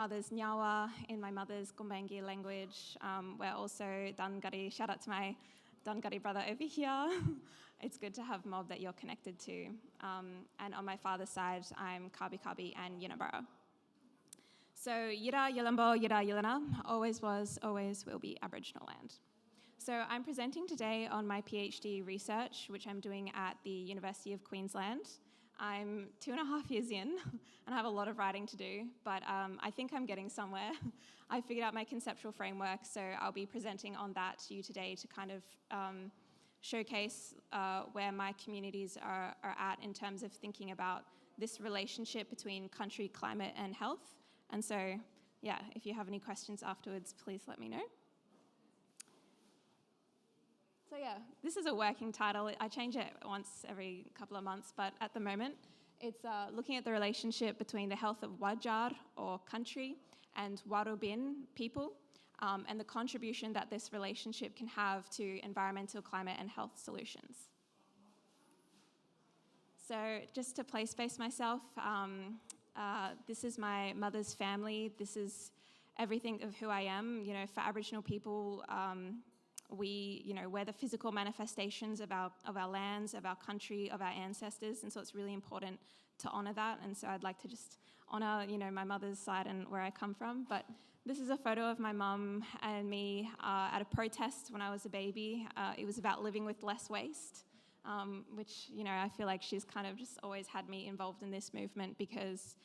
mother's Nyawa, in my mother's Gumbaynggirr language. We're also Dangari. Shout out to my Dangari brother over here. It's good to have mob that you're connected to. And on my father's side, I'm Kabi Kabi and Yinabara. So Yira Yalambo, Yira Yilana, always was, always will be Aboriginal land. So I'm presenting today on my PhD research, which I'm doing at the University of Queensland. I'm 2.5 years in, and I have a lot of writing to do, but I think I'm getting somewhere. I figured out my conceptual framework, so I'll be presenting on that to you today to kind of showcase where my communities are at in terms of thinking about this relationship between country, climate, and health. And so, yeah, if you have any questions afterwards, please let me know. So yeah, this is a working title. I change it once every couple of months, but at the moment, it's looking at the relationship between the health of Wajar, or country, and Warubin, people, and the contribution that this relationship can have to environmental, climate, and health solutions. So just to place space myself, this is my mother's family. This is everything of who I am. You know, for Aboriginal people, we're the physical manifestations of our lands, of our country, of our ancestors, and so it's really important to honour that. And so I'd like to just honour, my mother's side and where I come from. But this is a photo of my mum and me at a protest when I was a baby. It was about living with less waste, which, I feel like she's kind of just always had me involved in this movement, because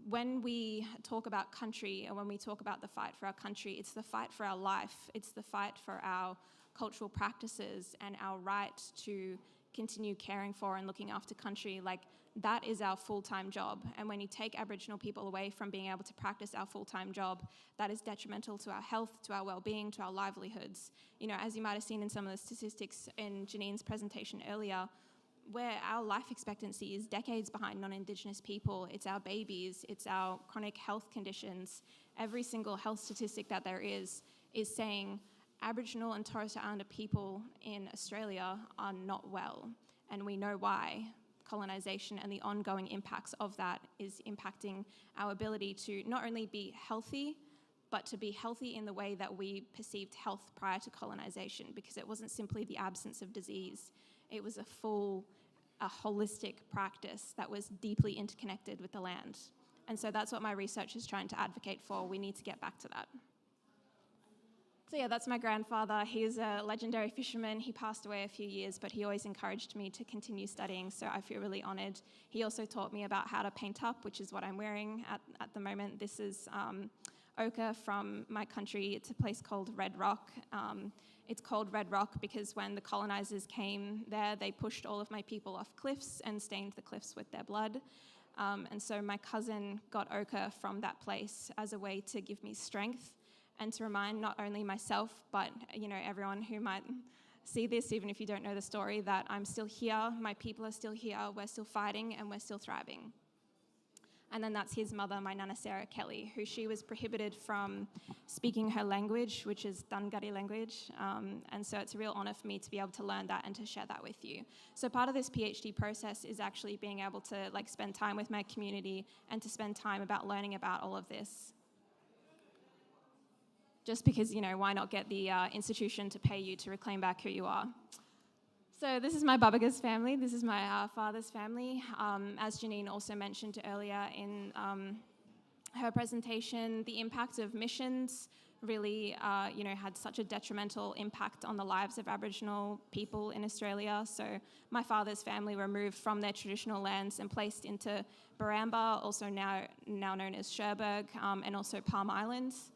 when we talk about country and when we talk about the fight for our country, it's the fight for our life. It's the fight for our cultural practices and our right to continue caring for and looking after country. Like, that is our full-time job. And when you take Aboriginal people away from being able to practice our full-time job, that is detrimental to our health, to our well-being, to our livelihoods. As you might have seen in some of the statistics in Janine's presentation earlier, where our life expectancy is decades behind non-Indigenous people. It's our babies, it's our chronic health conditions. Every single health statistic that there is saying Aboriginal and Torres Strait Islander people in Australia are not well. And we know why. Colonisation and the ongoing impacts of that is impacting our ability to not only be healthy, but to be healthy in the way that we perceived health prior to colonisation, because it wasn't simply the absence of disease. It was a holistic practice that was deeply interconnected with the land. And so that's what my research is trying to advocate for. We need to get back to that. So yeah, that's my grandfather. He's a legendary fisherman. He passed away a few years, but he always encouraged me to continue studying, so I feel really honoured. He also taught me about how to paint up, which is what I'm wearing at the moment. This is ochre from my country. It's a place called Red Rock. It's called Red Rock because when the colonisers came there, they pushed all of my people off cliffs and stained the cliffs with their blood. And so my cousin got ochre from that place as a way to give me strength and to remind not only myself, but everyone who might see this, even if you don't know the story, that I'm still here, my people are still here, we're still fighting, and we're still thriving. And then that's his mother, my Nana Sarah Kelly, who she was prohibited from speaking her language, which is Dangari language. And so it's a real honour for me to be able to learn that and to share that with you. So part of this PhD process is actually being able to spend time with my community and to spend time about learning about all of this. Just because, why not get the institution to pay you to reclaim back who you are? So this is my Babagas family. This is my father's family. As Janine also mentioned earlier in her presentation, the impact of missions really, had such a detrimental impact on the lives of Aboriginal people in Australia. So my father's family were moved from their traditional lands and placed into Baramba, also now known as Cherbourg, and also Palm Islands,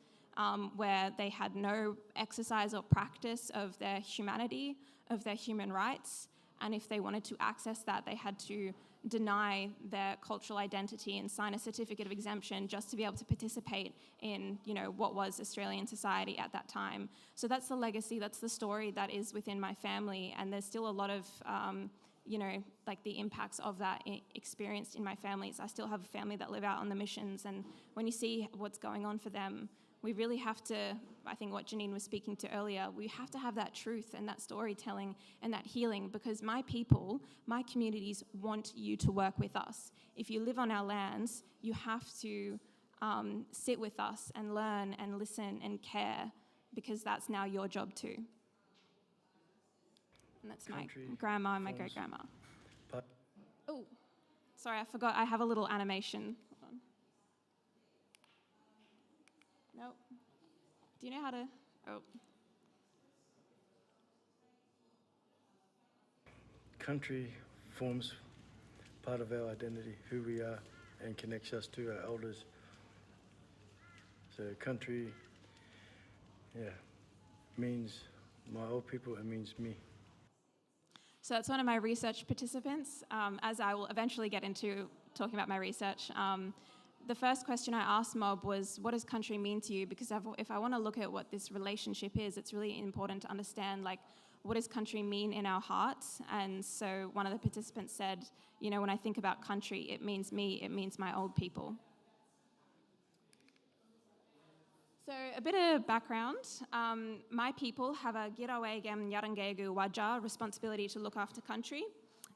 where they had no exercise or practice of their humanity, of their human rights, and if they wanted to access that, they had to deny their cultural identity and sign a certificate of exemption just to be able to participate in, what was Australian society at that time. So that's the legacy, that's the story that is within my family, and there's still a lot of, the impacts of that experienced in my families. I still have a family that live out on the missions, and when you see what's going on for them, we really have to, I think what Janine was speaking to earlier, we have to have that truth and that storytelling and that healing, because my people, my communities want you to work with us. If you live on our lands, you have to sit with us and learn and listen and care, because that's now your job too. And that's my grandma and my great-grandma. Oh, sorry, I forgot. I have a little animation. Hold on. Nope. Do you know how to? Oh. Country forms part of our identity, who we are, and connects us to our elders. So country, means my old people, it means me. So that's one of my research participants. As I will eventually get into talking about my research, the first question I asked Mob was, what does country mean to you? Because if I want to look at what this relationship is, it's really important to understand, like, what does country mean in our hearts? And so one of the participants said, when I think about country, it means me, it means my old people. So a bit of background. My people have a Girawegem Yarangegu Waja responsibility to look after country,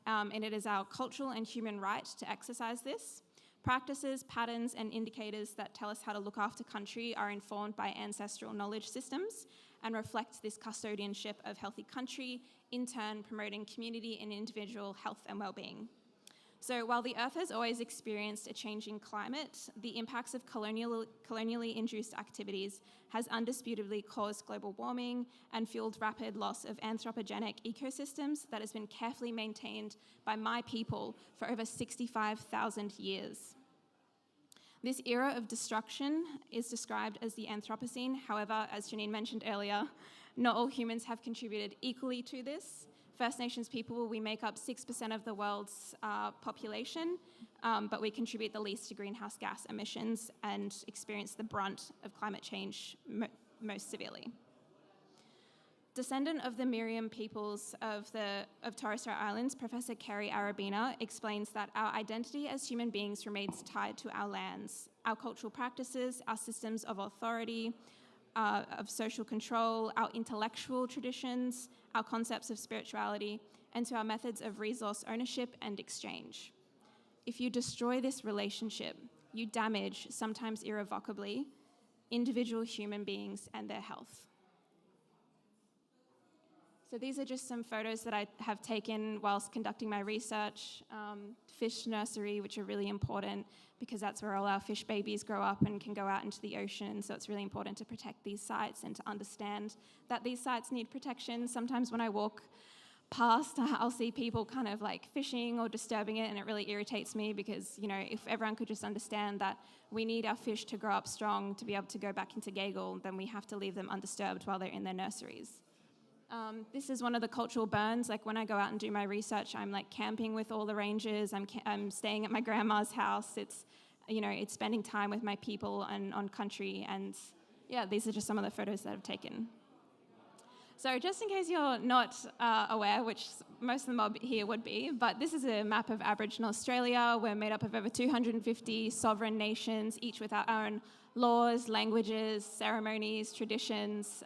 and it is our cultural and human right to exercise this. Practices, patterns, and indicators that tell us how to look after country are informed by ancestral knowledge systems and reflect this custodianship of healthy country, in turn promoting community and individual health and well-being. So while the Earth has always experienced a changing climate, the impacts of colonially induced activities has undisputably caused global warming and fueled rapid loss of anthropogenic ecosystems that has been carefully maintained by my people for over 65,000 years. This era of destruction is described as the Anthropocene. However, as Janine mentioned earlier, not all humans have contributed equally to this. First Nations people, we make up 6% of the world's population, but we contribute the least to greenhouse gas emissions and experience the brunt of climate change most severely. Descendant of the Miriam peoples of Torres Strait Islands, Professor Kerry Arabina explains that our identity as human beings remains tied to our lands, our cultural practices, our systems of authority, of social control, our intellectual traditions, our concepts of spirituality, and to our methods of resource ownership and exchange. If you destroy this relationship, you damage, sometimes irrevocably, individual human beings and their health. So these are just some photos that I have taken whilst conducting my research. Fish nursery, which are really important because that's where all our fish babies grow up and can go out into the ocean. So it's really important to protect these sites and to understand that these sites need protection. Sometimes when I walk past, I'll see people kind of like fishing or disturbing it, and it really irritates me because, if everyone could just understand that we need our fish to grow up strong to be able to go back into Gaggle, then we have to leave them undisturbed while they're in their nurseries. This is one of the cultural burns. Like when I go out and do my research, I'm like camping with all the rangers. I'm staying at my grandma's house. It's spending time with my people and on country. And yeah, these are just some of the photos that I've taken. So just in case you're not aware, which most of the mob here would be, but this is a map of Aboriginal Australia. We're made up of over 250 sovereign nations, each with our own laws, languages, ceremonies, traditions.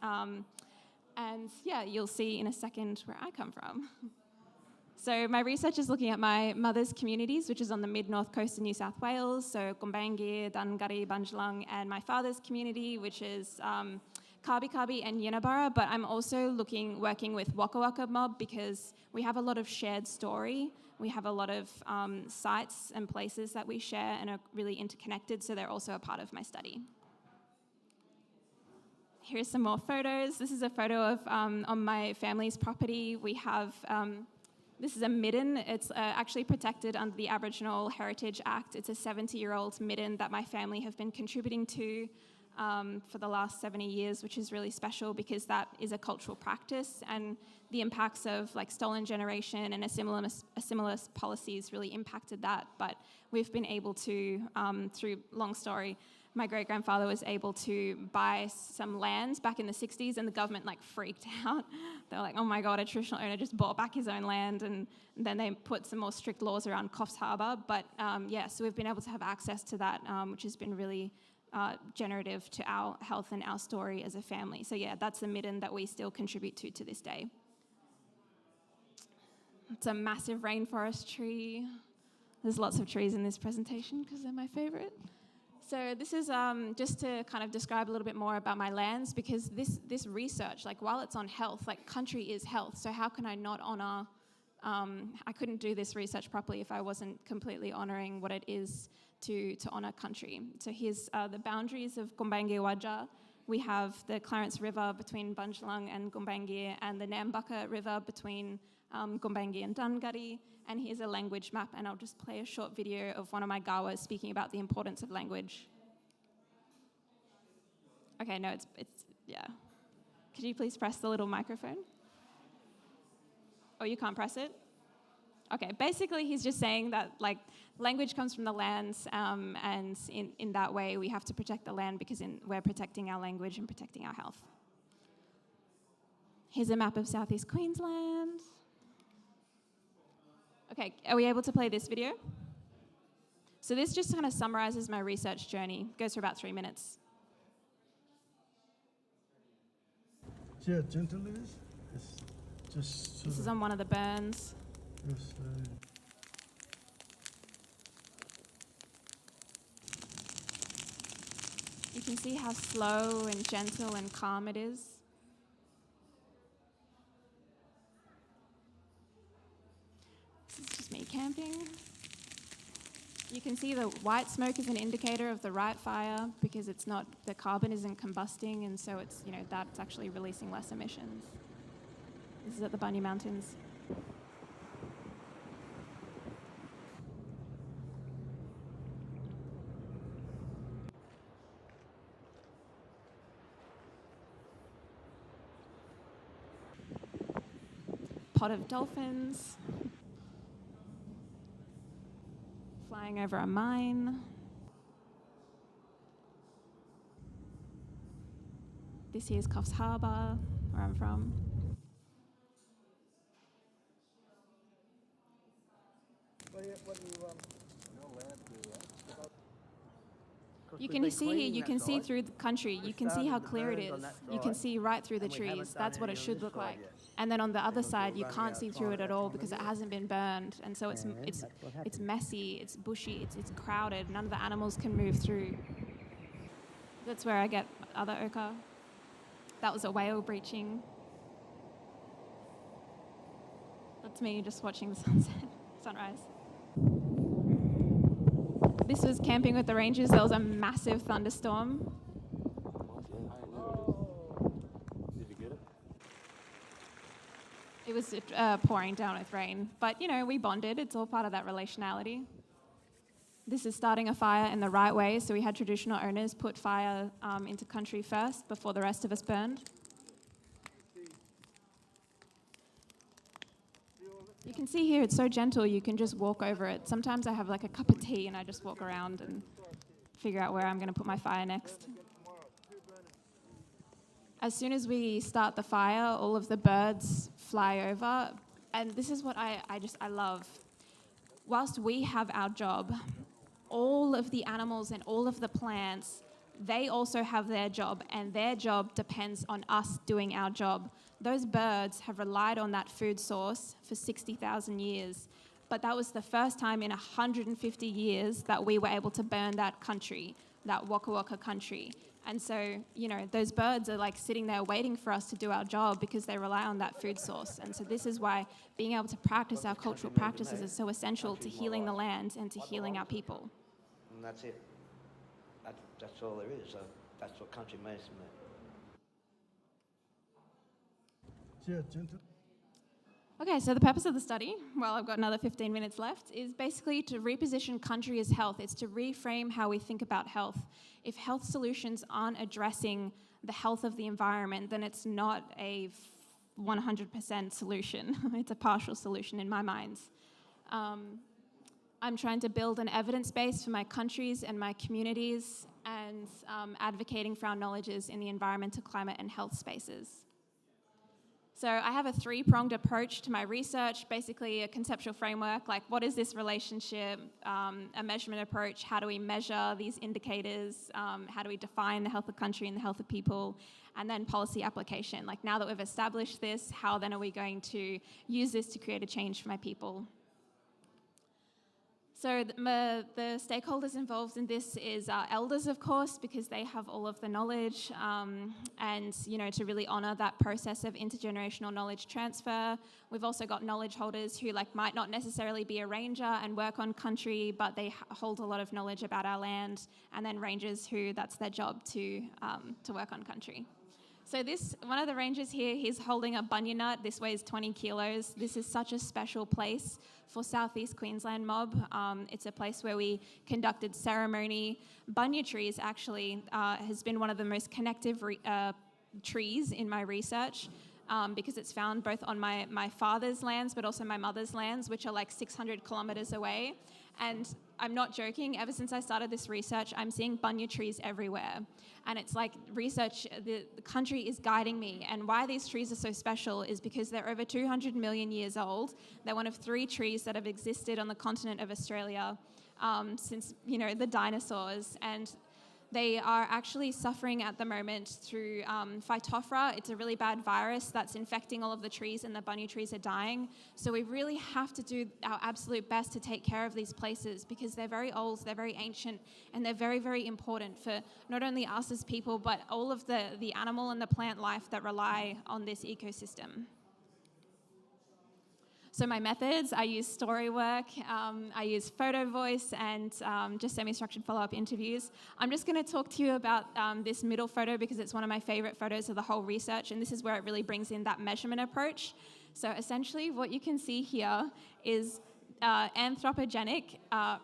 And yeah, you'll see in a second where I come from. So my research is looking at my mother's communities, which is on the mid-north coast of New South Wales, so Gumbaynggirr, Dungari, Bundjalung, and my father's community, which is Kabi Kabi and Yinnaburra, but I'm also working with Waka Waka mob because we have a lot of shared story. We have a lot of sites and places that we share and are really interconnected, so they're also a part of my study. Here's some more photos. This is a photo of on my family's property. We have, this is a midden. It's actually protected under the Aboriginal Heritage Act. It's a 70-year-old midden that my family have been contributing to for the last 70 years, which is really special because that is a cultural practice, and the impacts of like stolen generation and assimilus policies really impacted that. But we've been able to, through long story, my great-grandfather was able to buy some lands back in the 60s, and the government freaked out. They were like, oh my God, a traditional owner just bought back his own land, and then they put some more strict laws around Coffs Harbour. But so we've been able to have access to that, which has been really generative to our health and our story as a family. So yeah, that's a midden that we still contribute to this day. It's a massive rainforest tree. There's lots of trees in this presentation because they're my favorite. So this is just to kind of describe a little bit more about my lands, because this research, like while it's on health, like country is health. So how can I not honour, I couldn't do this research properly if I wasn't completely honouring what it is to honour country. So here's the boundaries of Gumbaynggirr Wadja. We have the Clarence River between Bundjalung and Gumbaynggirr, and the Nambucca River between Gumbaynggirr and Dunghutti. And here's a language map, and I'll just play a short video of one of my Gawas speaking about the importance of language. Okay, no, it's yeah. Could you please press the little microphone? Oh, you can't press it? Okay, basically he's just saying that like language comes from the lands, and in that way we have to protect the land because we're protecting our language and protecting our health. Here's a map of Southeast Queensland. Okay, are we able to play this video? So this just kind of summarizes my research journey. It goes for about 3 minutes. See how gentle it is? It's just... This is on one of the burns. Yes, You can see how slow and gentle and calm it is. This is just me camping. You can see the white smoke is an indicator of the right fire because it's not, the carbon isn't combusting, and so it's, you know, that's actually releasing less emissions. This is at the Bunya Mountains. Pot of dolphins. Flying over a mine. This here's Coffs Harbour, where I'm from. You can see through the country. You can see how clear it is. You can see right through the trees. That's what it should look like. And then on the other side, you can't see through it at all because it hasn't been burned. And so it's messy, it's bushy, it's crowded. None of the animals can move through. That's where I get other ochre. That was a whale breaching. That's me just watching the sunrise. This was camping with the rangers. There was a massive thunderstorm. Did you get it? It was pouring down with rain. But, you know, we bonded. It's all part of that relationality. This is starting a fire in the right way. So we had traditional owners put fire into country first before the rest of us burned. You can see here, it's so gentle, you can just walk over it. Sometimes I have like a cup of tea and I just walk around and figure out where I'm going to put my fire next. As soon as we start the fire, all of the birds fly over. And this is what I love. Whilst we have our job, all of the animals and all of the plants, they also have their job, and their job depends on us doing our job. Those birds have relied on that food source for 60,000 years, but that was the first time in 150 years that we were able to burn that country, that Waka Waka country. And so, you know, those birds are like sitting there waiting for us to do our job because they rely on that food source. And so this is why being able to practice our cultural practices is so essential to healing the land and to healing our people. And that's it. That's all there is. So that's what country means to me. Yeah, gentle. Okay, so the purpose of the study, well, I've got another 15 minutes left, is basically to reposition country as health. It's to reframe how we think about health. If health solutions aren't addressing the health of the environment, then it's not a 100% solution. It's a partial solution in my mind. I'm trying to build an evidence base for my countries and my communities, and advocating for our knowledges in the environmental, climate, and health spaces. So I have a three-pronged approach to my research, basically a conceptual framework, like what is this relationship, a measurement approach, how do we measure these indicators, how do we define the health of country and the health of people, and then policy application. Like now that we've established this, how then are we going to use this to create a change for my people? So the stakeholders involved in this is our elders, of course, because they have all of the knowledge, and to really honour that process of intergenerational knowledge transfer. We've also got knowledge holders who might not necessarily be a ranger and work on country, but they hold a lot of knowledge about our land, and then rangers who that's their job to work on country. So one of the rangers here, he's holding a bunya nut. This weighs 20 kilos. This is such a special place for Southeast Queensland mob. It's a place where we conducted ceremony. Bunya trees actually has been one of the most connective trees in my research, because it's found both on my father's lands but also my mother's lands, which are 600 kilometres away. And I'm not joking, ever since I started this research, I'm seeing bunya trees everywhere. And it's research, the country is guiding me. And why these trees are so special is because they're over 200 million years old. They're one of 3 trees that have existed on the continent of Australia since, the dinosaurs. And they are actually suffering at the moment through phytophthora. It's a really bad virus that's infecting all of the trees, and the bunya trees are dying. So we really have to do our absolute best to take care of these places, because they're very old, they're very ancient, and they're very, very important for not only us as people, but all of the animal and the plant life that rely on this ecosystem. So my methods, I use story work, I use photo voice, and just semi-structured follow-up interviews. I'm just going to talk to you about this middle photo because it's one of my favorite photos of the whole research, and this is where it really brings in that measurement approach. So essentially what you can see here is anthropogenic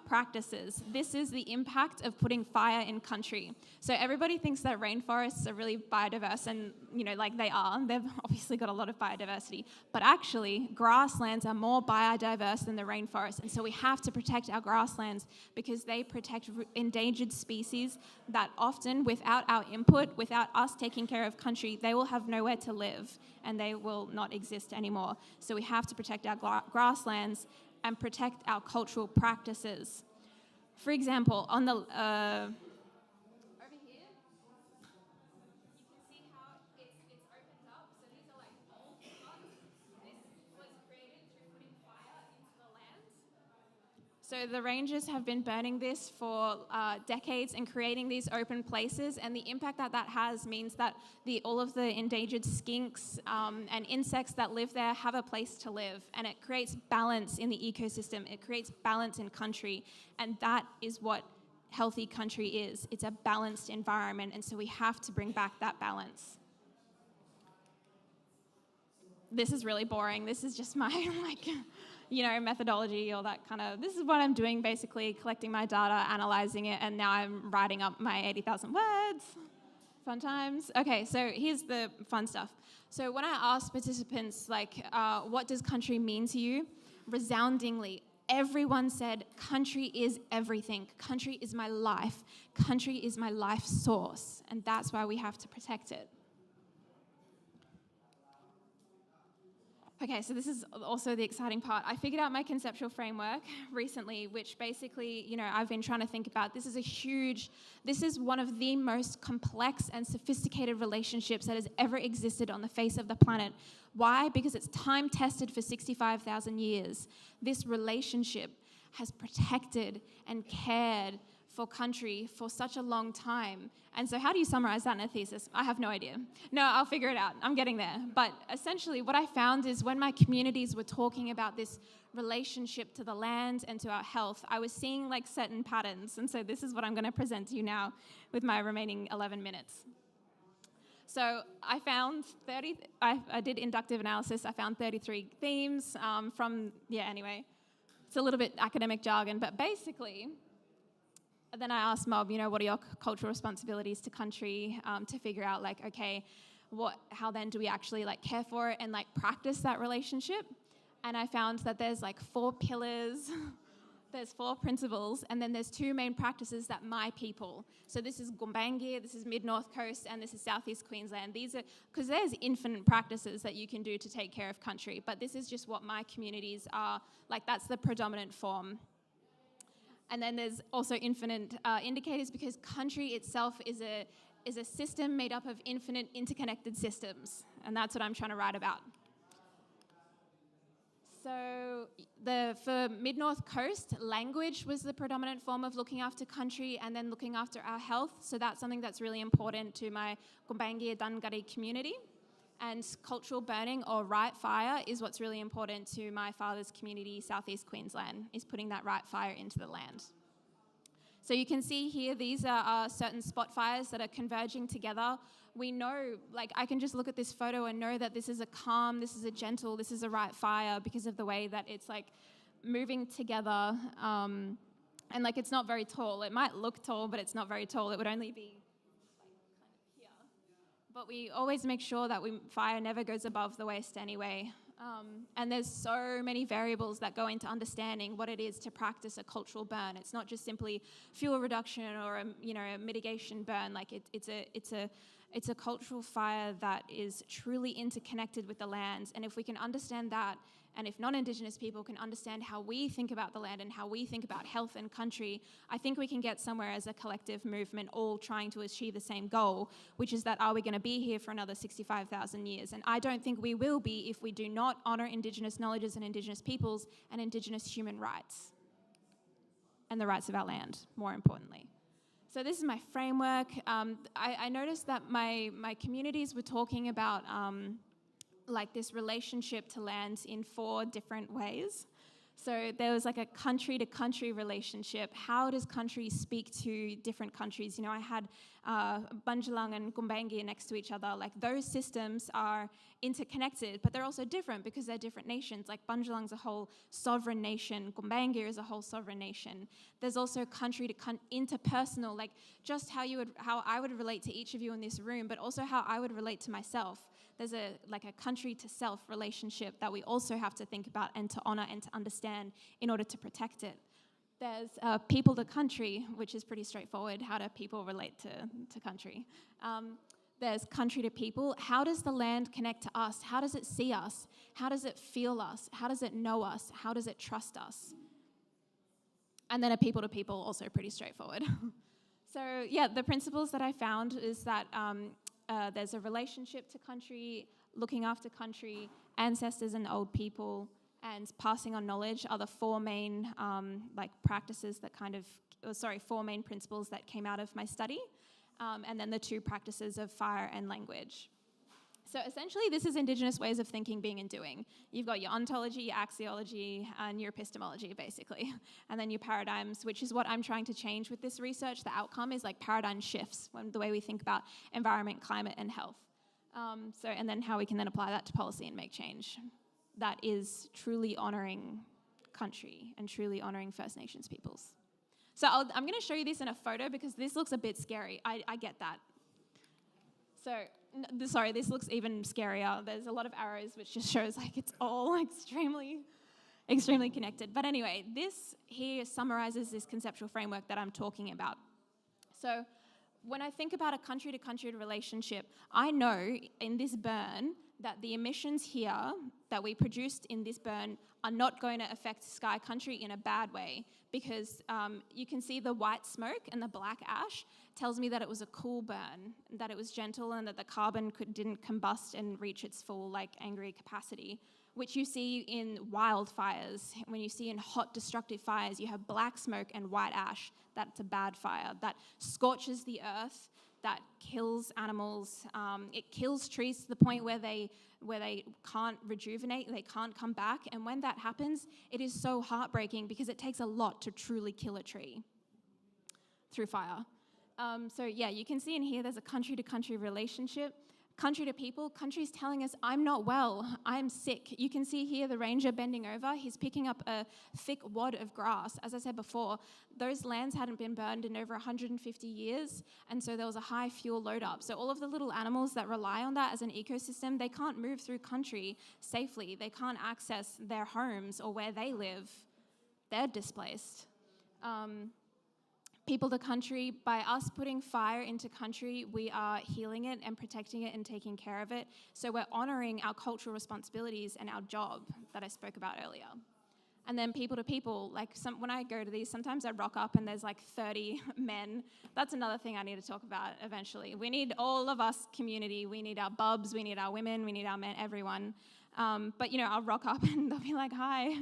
practices. This is the impact of putting fire in country. So everybody thinks that rainforests are really biodiverse, and they are. They've obviously got a lot of biodiversity, but actually grasslands are more biodiverse than the rainforest, and so we have to protect our grasslands because they protect endangered species that often, without our input, without us taking care of country, they will have nowhere to live and they will not exist anymore. So we have to protect our grasslands and protect our cultural practices. For example, on the over here, you can see how it's opened up. So these are old pots. This was created through putting fire into the land. So the rangers have been burning this for decades and creating these open places, and the impact that has means that all of the endangered skinks and insects that live there have a place to live, and it creates balance in the ecosystem. It creates balance in country, and that is what healthy country is. It's a balanced environment, and so we have to bring back that balance. This is really boring. This is just my methodology, or that kind of, this is what I'm doing basically, collecting my data, analyzing it, and now I'm writing up my 80,000 words. Fun times. Okay, so here's the fun stuff. So when I asked participants, what does country mean to you? Resoundingly, everyone said, country is everything. Country is my life. Country is my life source, and that's why we have to protect it. Okay, so this is also the exciting part. I figured out my conceptual framework recently, which basically, I've been trying to think about. This is one of the most complex and sophisticated relationships that has ever existed on the face of the planet. Why? Because it's time-tested for 65,000 years. This relationship has protected and cared for country for such a long time. And so how do you summarize that in a thesis? I have no idea. No, I'll figure it out. I'm getting there. But essentially what I found is when my communities were talking about this relationship to the land and to our health, I was seeing certain patterns. And so this is what I'm going to present to you now with my remaining 11 minutes. So I found I did inductive analysis. I found 33 themes anyway. It's a little bit academic jargon, but basically, then I asked mob, what are your cultural responsibilities to country, to figure out how then do we actually care for it and practice that relationship? And I found that there's 4 pillars, there's 4 principles, and then there's 2 main practices that my people. So this is Gumbaynggirr, this is Mid-North Coast, and this is Southeast Queensland. These are, because there's infinite practices that you can do to take care of country, but this is just what my communities are, that's the predominant form. And then there's also infinite indicators, because country itself is a system made up of infinite interconnected systems. And that's what I'm trying to write about. So for Mid-North Coast, language was the predominant form of looking after country and then looking after our health. So that's something that's really important to my Gumbaynggirr Dangari community. And cultural burning or right fire is what's really important to my father's community, Southeast Queensland, is putting that right fire into the land. So you can see here, these are certain spot fires that are converging together. We know, like I can just look at this photo and know that this is a calm, this is a gentle, this is a right fire because of the way that it's like moving together. And like it's not very tall. It might look tall, but it's not very tall. It would only be like kind of here. But we always make sure that fire never goes above the waist anyway. And there's so many variables that go into understanding what it is to practice a cultural burn. It's not just simply fuel reduction or a mitigation burn. Like it's a cultural fire that is truly interconnected with the lands. And if we can understand that, and if non-Indigenous people can understand how we think about the land and how we think about health and country, I think we can get somewhere as a collective movement, all trying to achieve the same goal, which is that are we going to be here for another 65,000 years? And I don't think we will be if we do not honour Indigenous knowledges and Indigenous peoples and Indigenous human rights and the rights of our land, more importantly. So this is my framework. I noticed that my communities were talking about like this relationship to lands in 4 different ways. So there was like a country-to-country relationship. How does country speak to different countries? You know, I had Bundjalung and Gumbaynggirr next to each other. Like those systems are interconnected, but they're also different because they're different nations. Like Bundjalung's a whole sovereign nation. Gumbaynggirr is a whole sovereign nation. There's also interpersonal, like just how I would relate to each of you in this room, but also how I would relate to myself. There's a country-to-self relationship that we also have to think about and to honour and to understand in order to protect it. There's people-to-country, which is pretty straightforward. How do people relate to country? There's country-to-people. How does the land connect to us? How does it see us? How does it feel us? How does it know us? How does it trust us? And then a people-to-people, also pretty straightforward. So yeah, the principles that I found is that there's a relationship to country, looking after country, ancestors and old people, and passing on knowledge are the 4 main practices that 4 main principles that came out of my study, and then the 2 practices of fire and language. So essentially, this is Indigenous ways of thinking, being, and doing. You've got your ontology, your axiology, and your epistemology, basically. And then your paradigms, which is what I'm trying to change with this research. The outcome is like paradigm shifts, the way we think about environment, climate, and health. And then how we can then apply that to policy and make change. That is truly honouring country and truly honouring First Nations peoples. So I'm going to show you this in a photo because this looks a bit scary. I get that. So, sorry, this looks even scarier. There's a lot of arrows, which just shows like it's all extremely connected. But anyway, this here summarizes this conceptual framework that I'm talking about. So when I think about a country-to-country relationship, I know in this burn that the emissions here that we produced in this burn are not going to affect Sky Country in a bad way, because you can see the white smoke and the black ash tells me that it was a cool burn, that it was gentle, and that the carbon didn't combust and reach its full angry capacity, which you see in wildfires. When you see in hot, destructive fires, you have black smoke and white ash. That's a bad fire. That scorches the earth, that kills animals. It kills trees to the point where they can't rejuvenate, they can't come back. And when that happens, it is so heartbreaking because it takes a lot to truly kill a tree through fire. So yeah, you can see in here there's a country-to-country relationship. Country to people, country's telling us, I'm not well, I'm sick. You can see here the ranger bending over. He's picking up a thick wad of grass. As I said before, those lands hadn't been burned in over 150 years, and so there was a high fuel load up. So all of the little animals that rely on that as an ecosystem, they can't move through country safely. They can't access their homes or where they live. They're displaced. People to country, by us putting fire into country, we are healing it and protecting it and taking care of it. So we're honouring our cultural responsibilities and our job that I spoke about earlier. And then people to people, when I go to these, sometimes I rock up and there's 30 men. That's another thing I need to talk about eventually. We need all of us community. We need our bubs, we need our women, we need our men, everyone. But, I'll rock up and they'll be like, hi.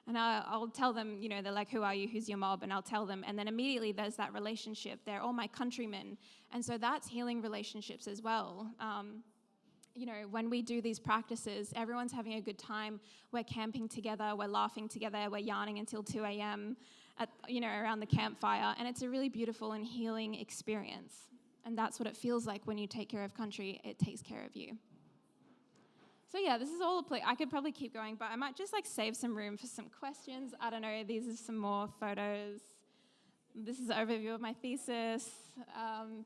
And I'll tell them, they're like, who are you? Who's your mob? And I'll tell them. And then immediately there's that relationship. They're all my countrymen. And so that's healing relationships as well. When we do these practices, everyone's having a good time. We're camping together. We're laughing together. We're yarning until 2 a.m. Around the campfire. And it's a really beautiful and healing experience. And that's what it feels like when you take care of country. It takes care of you. So yeah, this is all I could probably keep going, but I might just save some room for some questions. I don't know, these are some more photos. This is an overview of my thesis.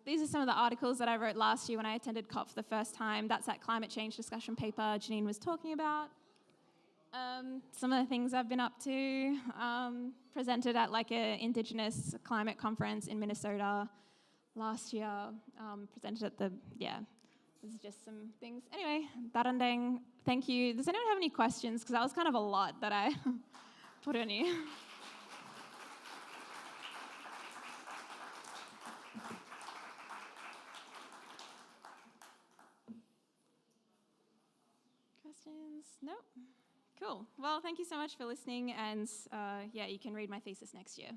These are some of the articles that I wrote last year when I attended COP for the first time. That's that climate change discussion paper Janine was talking about. Some of the things I've been up to. Presented at an Indigenous climate conference in Minnesota last year. Presented at this is just some things. Anyway, Darandang, thank you. Does anyone have any questions? Because that was kind of a lot that I put on you. Questions? No? Cool. Well, thank you so much for listening. And you can read my thesis next year.